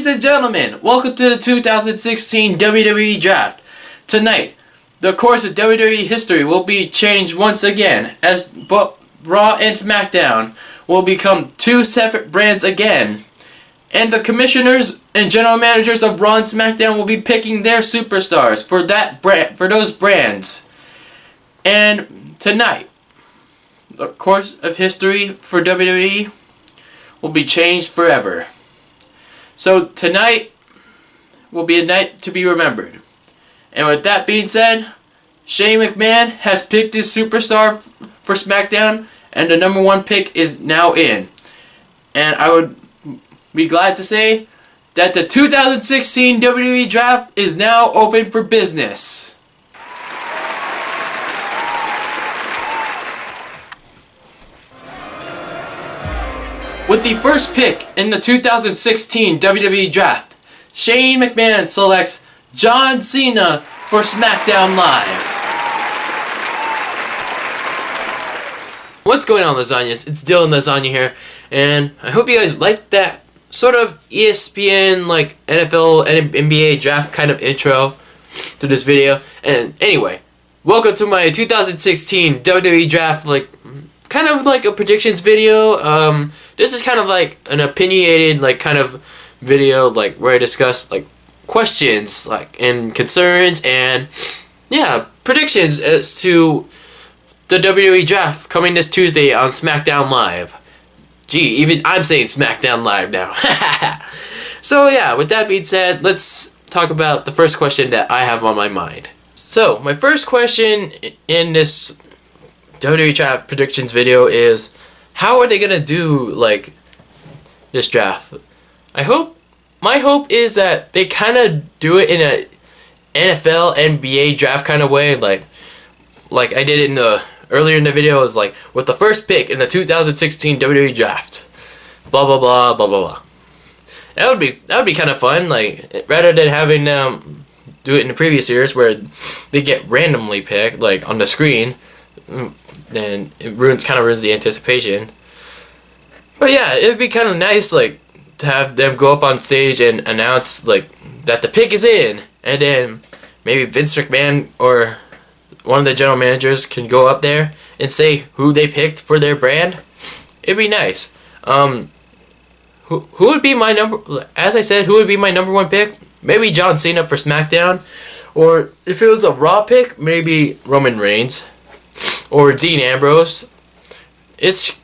Ladies and gentlemen, welcome to the 2016 WWE Draft. Tonight, the course of WWE history will be changed once again, as both Raw and Smackdown will become two separate brands again. And the commissioners and general managers of Raw and Smackdown will be picking their superstars for those brands. And tonight, the course of history for WWE will be changed forever. So tonight will be a night to be remembered. And with that being said, Shane McMahon has picked his superstar for SmackDown, and the number one pick is now in. And I would be glad to say that the 2016 WWE Draft is now open for business. With the first pick in the 2016 WWE Draft, Shane McMahon selects John Cena for SmackDown Live. What's going on, Lasagnas? It's DylanLasagna here, and I hope you guys liked that sort of ESPN, like NFL and NBA draft kind of intro to this video. And anyway, welcome to my 2016 WWE Draft, kind of like a predictions video. This is kind of like an opinionated, kind of video, where I discuss questions, and concerns, and yeah, predictions as to the WWE Draft coming this Tuesday on Smackdown Live. Gee, even I'm saying Smackdown Live now. So yeah, with that being said, let's talk about the first question that I have on my mind. So my first question in this WWE Draft predictions video is, how are they gonna do this draft? My hope is that they kind of do it in a NFL NBA draft kind of way, like I did in the earlier in the video. Is with the first pick in the 2016 WWE Draft, blah blah blah blah blah blah. That would be kind of fun. Rather than having do it in the previous years where they get randomly picked on the screen. Then it kind of ruins the anticipation. But yeah, it'd be kind of nice to have them go up on stage and announce that the pick is in, and then maybe Vince McMahon or one of the general managers can go up there and say who they picked for their brand. It'd be nice. Who would be my number? As I said, who would be my number one pick? Maybe John Cena for SmackDown, or if it was a Raw pick, maybe Roman Reigns. Or Dean Ambrose. It's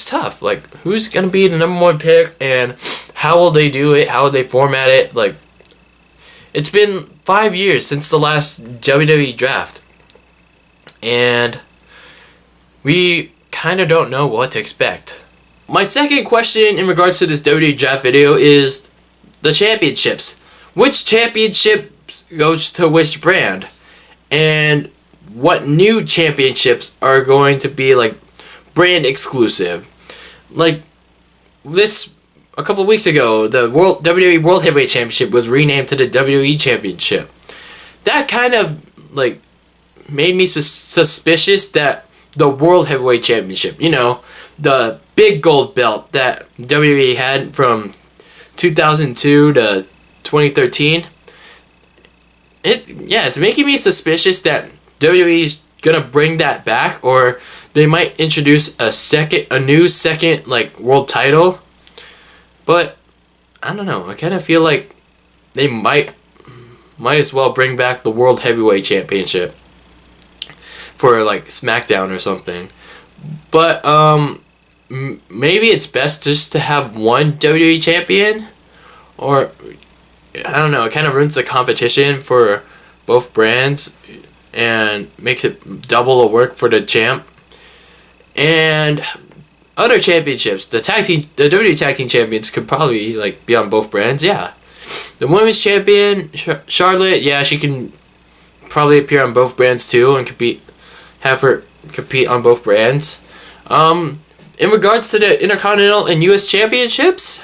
tough. Who's gonna be the number one pick, and how will they do it? How will they format it? It's been 5 years since the last WWE Draft, and we kind of don't know what to expect. My second question in regards to this WWE Draft video is the championships. Which championship goes to which brand, and what new championships are going to be brand exclusive? This a couple of weeks ago, the WWE World Heavyweight Championship was renamed to the WWE Championship. That kind of made me suspicious that the World Heavyweight Championship, the big gold belt that WWE had from 2002 to 2013, it's making me suspicious that WWE's gonna bring that back, or they might introduce a new second world title. But I don't know. I kind of feel like they might as well bring back the World Heavyweight Championship for SmackDown or something. But maybe it's best just to have one WWE champion, or I don't know. It kind of ruins the competition for both brands and makes it double the work for the champ. And other championships, the WWE Tag Team Champions could probably be on both brands. Yeah, the Women's Champion Charlotte, yeah, she can probably appear on both brands too and have her compete on both brands. In regards to the Intercontinental and U.S. Championships,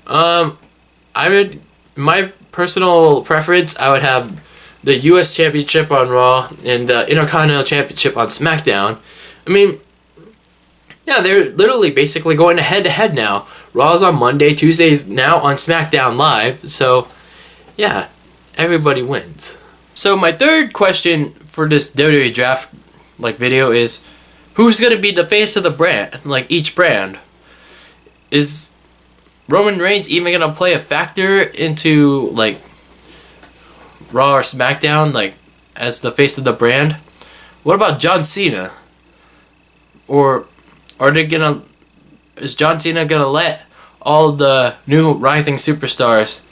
my personal preference, I would have the U.S. Championship on Raw and the Intercontinental Championship on SmackDown. I mean, yeah, they're literally basically going head-to-head now. Raw's on Monday, Tuesday's now on Smackdown Live. So, yeah, everybody wins. So my third question for this WWE Draft video is, who's gonna be the face of the brand? Each brand. Is Roman Reigns even gonna play a factor into Raw or SmackDown as the face of the brand? What about John Cena? Or is John Cena gonna let all the new rising superstars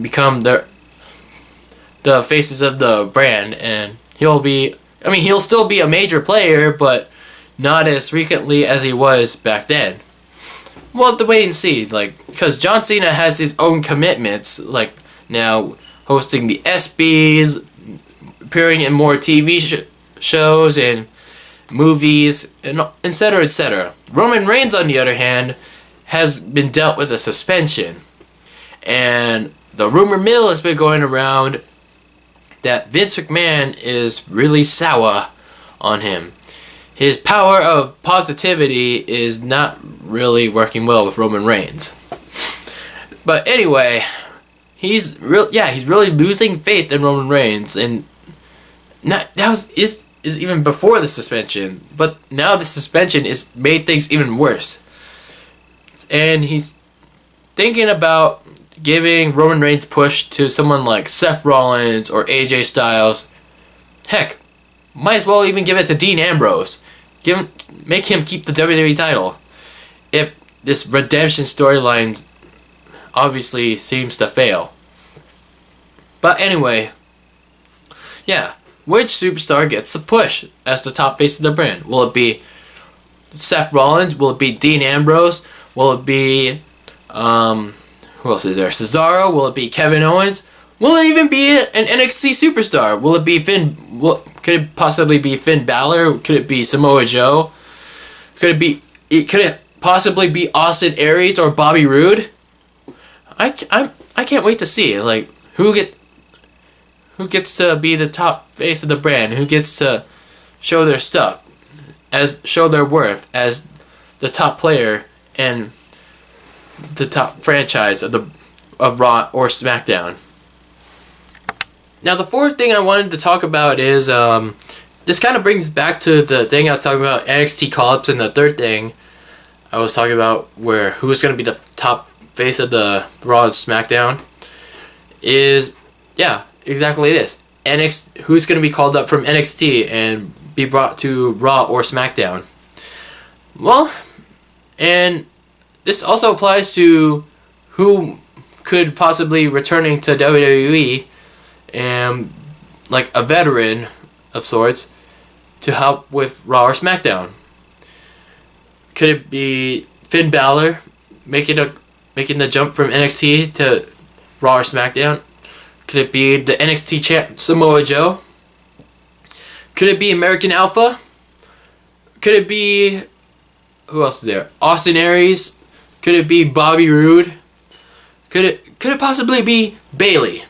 become the faces of the brand, and he'll still be a major player, but not as frequently as he was back then. We'll have to wait and see, because John Cena has his own commitments, now hosting the ESPYs, appearing in more TV shows and movies, and etc., etc. Roman Reigns, on the other hand, has been dealt with a suspension, and the rumor mill has been going around that Vince McMahon is really sour on him. His power of positivity is not really working well with Roman Reigns. But anyway, he's really losing faith in Roman Reigns, and is even before the suspension. But now the suspension is made things even worse, and he's thinking about giving Roman Reigns' push to someone like Seth Rollins or AJ Styles. Heck, might as well even give it to Dean Ambrose. Make him keep the WWE title. If this redemption storyline obviously seems to fail. But anyway, yeah, which superstar gets the push as the top face of the brand? Will it be Seth Rollins? Will it be Dean Ambrose? Will it be who else is there? Cesaro? Will it be Kevin Owens? Will it even be an NXT superstar? Will it be could it possibly be Finn Balor? Could it be Samoa Joe? Could it possibly be Austin Aries or Bobby Roode? I can't wait to see who gets to be the top face of the brand, who gets to show their stuff, show their worth as the top player and the top franchise of Raw or SmackDown. Now the fourth thing I wanted to talk about is this kind of brings back to the thing I was talking about, NXT call-ups, and the third thing I was talking about where who's going to be the top face of the Raw and SmackDown is, yeah, exactly this. Who's going to be called up from NXT and be brought to Raw or SmackDown? Well, and this also applies to who could possibly returning to WWE and a veteran of sorts to help with Raw or SmackDown. Could it be Finn Balor making the jump from NXT to Raw or SmackDown? Could it be the NXT champ Samoa Joe? Could it be American Alpha? Could it be, who else is there? Austin Aries? Could it be Bobby Roode? Could it possibly be Bayley?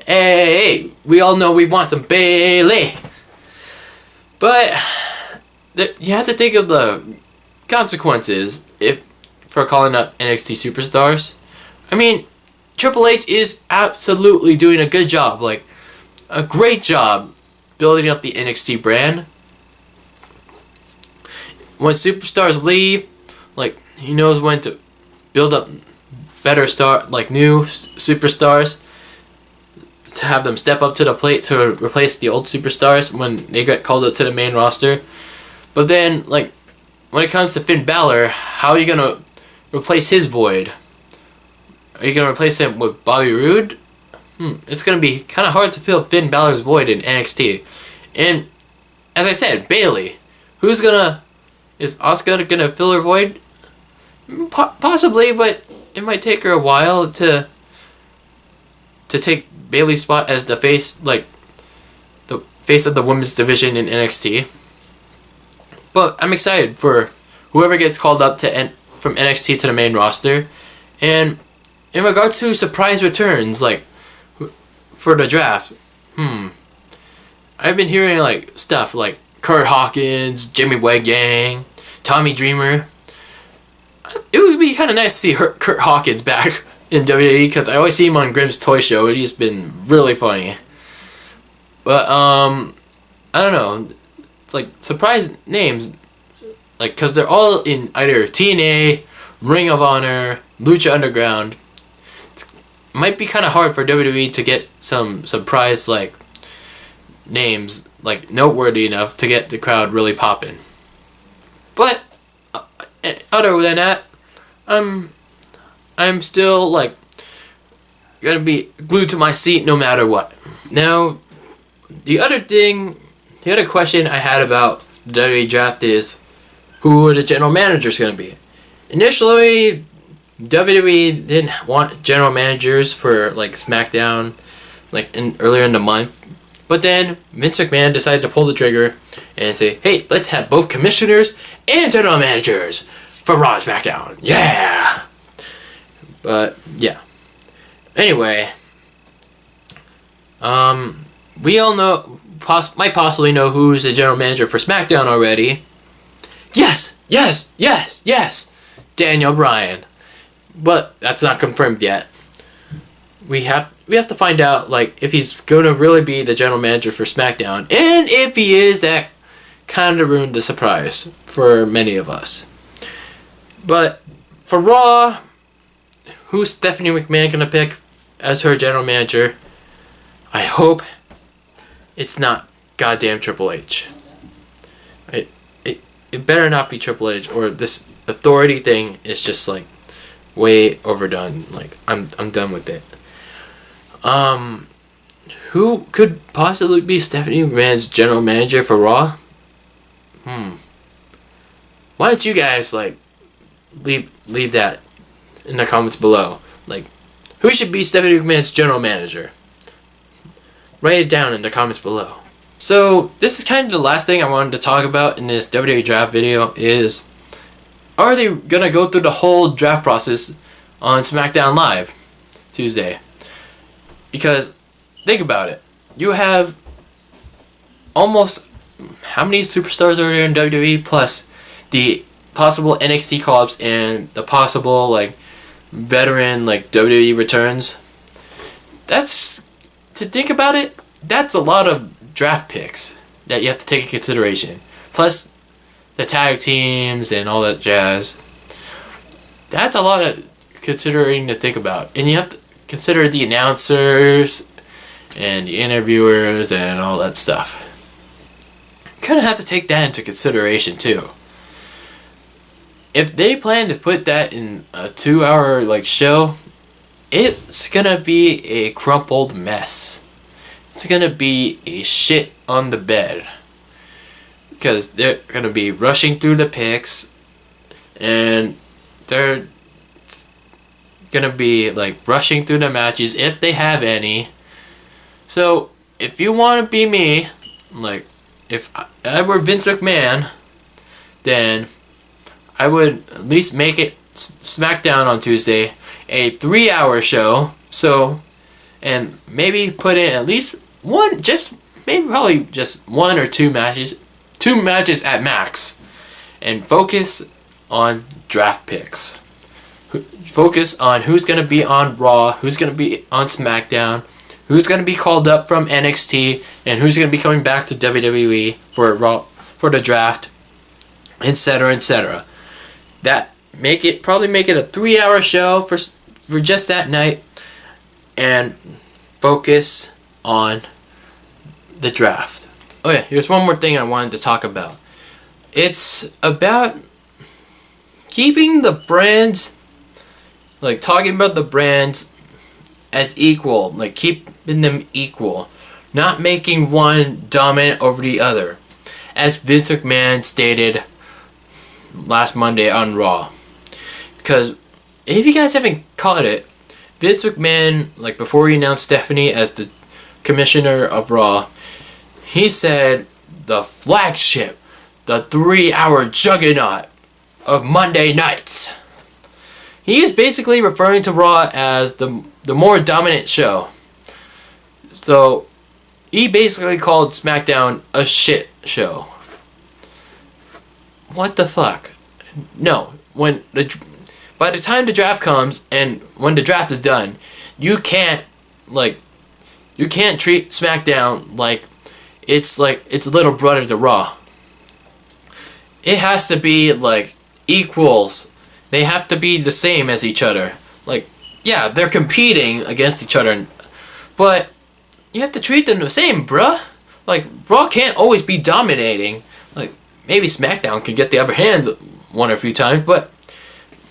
Hey, we all know we want some Bayley. But you have to think of the consequences for calling up NXT superstars. I mean, Triple H is absolutely doing a good job, a great job building up the NXT brand. When superstars leave, he knows when to build up better new superstars, to have them step up to the plate to replace the old superstars when they get called up to the main roster. But then, when it comes to Finn Balor, how are you going to replace his void? Are you going to replace him with Bobby Roode? It's going to be kind of hard to fill Finn Balor's void in NXT. And, as I said, Bayley. Is Asuka going to fill her void? Possibly, but it might take her a while to take Bayley's spot as the face, the face of the women's division in NXT. But I'm excited for whoever gets called up from NXT to the main roster. And in regards to surprise returns, for the draft, I've been hearing stuff like Kurt Hawkins, Jimmy Wang Yang, Tommy Dreamer. it would be kind of nice to see Kurt Hawkins back in WWE, because I always see him on Grimm's Toy Show and he's been really funny. But I don't know, it's like surprise names, like, because they're all in either TNA, Ring of Honor, Lucha Underground. It might be kind of hard for WWE to get some surprise like names, like noteworthy enough to get the crowd really popping. But other than that, I'm still like gonna be glued to my seat no matter what. Now, the other question I had about the WWE draft is who the general manager is gonna be. Initially, WWE didn't want general managers for like SmackDown, like earlier in the month. But then Vince McMahon decided to pull the trigger and say, hey, let's have both commissioners and general managers for Raw and SmackDown. Yeah! But, yeah. Anyway, we all know, might possibly know who's the general manager for SmackDown already. Yes! Yes! Yes! Yes! Daniel Bryan. But that's not confirmed yet. We have to find out, like, if he's going to really be the general manager for SmackDown, and if he is, that kind of ruined the surprise for many of us. But for Raw, who's Stephanie McMahon going to pick as her general manager? I hope it's not goddamn Triple H. It better not be Triple H, or this authority thing is just, like, way overdone. Like, I'm done with it. Who could possibly be Stephanie McMahon's general manager for Raw? Why don't you guys, like, leave that in the comments below. Like, who should be Stephanie McMahon's general manager? Write it down in the comments below. So, this is kind of the last thing I wanted to talk about in this WWE draft video is, are they gonna go through the whole draft process on SmackDown Live Tuesday? Because, think about it. You have almost, how many superstars are there in WWE? Plus the possible NXT call-ups and the possible, like, veteran, like, WWE returns. That's, to think about it, that's a lot of draft picks that you have to take into consideration. Plus the tag teams and all that jazz. That's a lot of considering to think about. And you have to consider the announcers and the interviewers and all that stuff. Kind of have to take that into consideration too. If they plan to put that in a 2-hour like show, it's gonna be a crumpled mess. It's gonna be a shit on the bed. Because they're gonna be rushing through the picks, and they're gonna be like rushing through the matches if they have any. So if you want to be me, like if I were Vince McMahon, then I would at least make it SmackDown on Tuesday a 3-hour show. So, and maybe put in at least one, probably just 1 or 2 matches, 2 matches at max, and focus on draft picks. Focus on who's going to be on Raw, who's going to be on SmackDown, who's going to be called up from NXT, and who's going to be coming back to WWE for the draft, etc., etc. That probably make it a 3-hour show for just that night, and focus on the draft. Oh yeah, here's one more thing I wanted to talk about. It's about keeping the brands, like talking about the brands as equal, like keeping them equal, not making one dominant over the other, as Vince McMahon stated last Monday on Raw. Because if you guys haven't caught it, Vince McMahon, like before he announced Stephanie as the commissioner of Raw, he said the flagship, the 3-hour juggernaut of Monday nights. He is basically referring to Raw as the more dominant show. So he basically called SmackDown a shit show. What the fuck? No, when by the time the draft comes and when the draft is done, you can't treat SmackDown like it's little brother to Raw. It has to be like equals. They have to be the same as each other. Like, yeah, they're competing against each other, but you have to treat them the same, bruh. Like, Raw can't always be dominating. Like, maybe SmackDown could get the upper hand one or a few times, but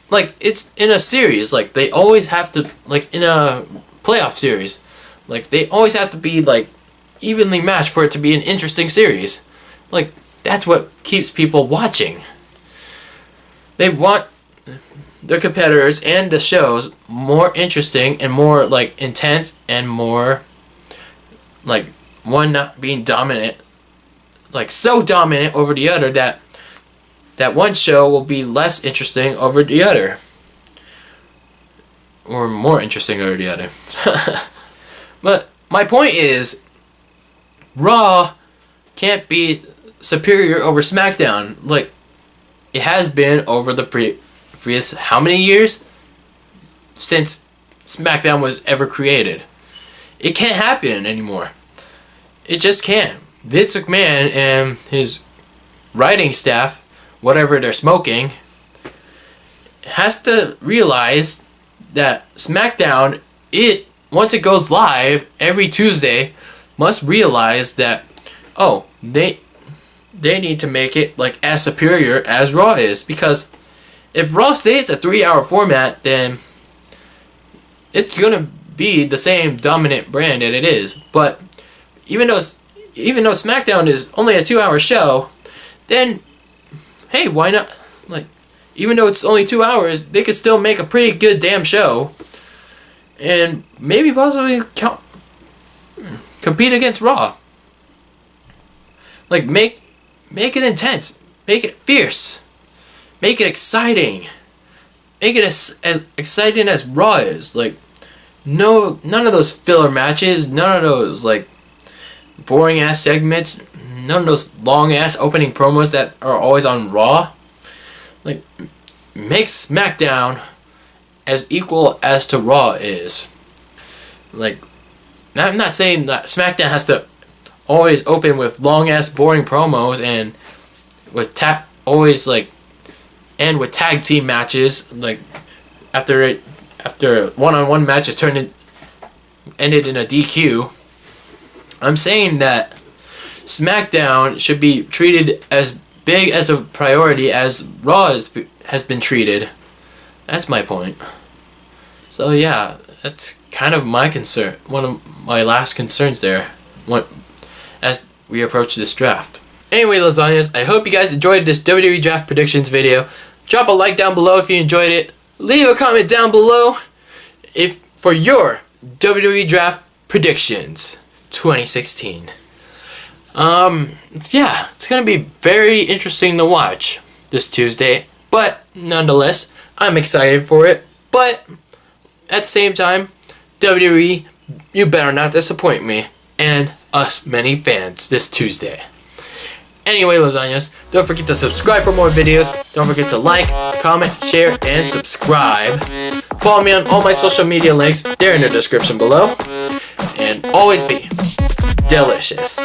like, it's in a series. Like, they always have to, like, in a playoff series, like, they always have to be like evenly matched for it to be an interesting series. Like, that's what keeps people watching. They want their competitors and the shows more interesting and more like intense and more like one not being dominant, like so dominant over the other that one show will be less interesting over the other, or more interesting over the other. But my point is, Raw can't be superior over SmackDown like it has been over the previous how many years since SmackDown was ever created. It can't happen anymore. It just can't. Vince McMahon and his writing staff, whatever they're smoking, has to realize that SmackDown, once it goes live every Tuesday, must realize that, oh, they need to make it like as superior as Raw is, because if Raw stays a 3-hour format, then it's gonna be the same dominant brand that it is. But even though SmackDown is only a 2-hour show, then hey, why not? Like, even though it's only 2 hours, they could still make a pretty good damn show, and maybe possibly compete against Raw. Like, make it intense, make it fierce, make it exciting, make it as exciting as Raw is. Like, none of those filler matches, none of those like boring ass segments, none of those long ass opening promos that are always on Raw. Like, make SmackDown as equal as to Raw is. Like, I'm not saying that SmackDown has to always open with long ass boring promos and with always like end with tag team matches, like after one-on-one matches ended in a DQ. I'm saying that SmackDown should be treated as big as a priority as Raw has been treated. That's my point. So yeah, that's kind of my concern. One of my last concerns there, as we approach this draft. Anyway, lasagnas, I hope you guys enjoyed this WWE Draft predictions video. Drop a like down below if you enjoyed it. Leave a comment down below for your WWE Draft predictions 2016. Yeah, it's gonna be very interesting to watch this Tuesday, but nonetheless, I'm excited for it. But at the same time, WWE, you better not disappoint me and us many fans this Tuesday. Anyway, lasagnas, don't forget to subscribe for more videos. Don't forget to like, comment, share, and subscribe. Follow me on all my social media links. They're in the description below. And always be delicious.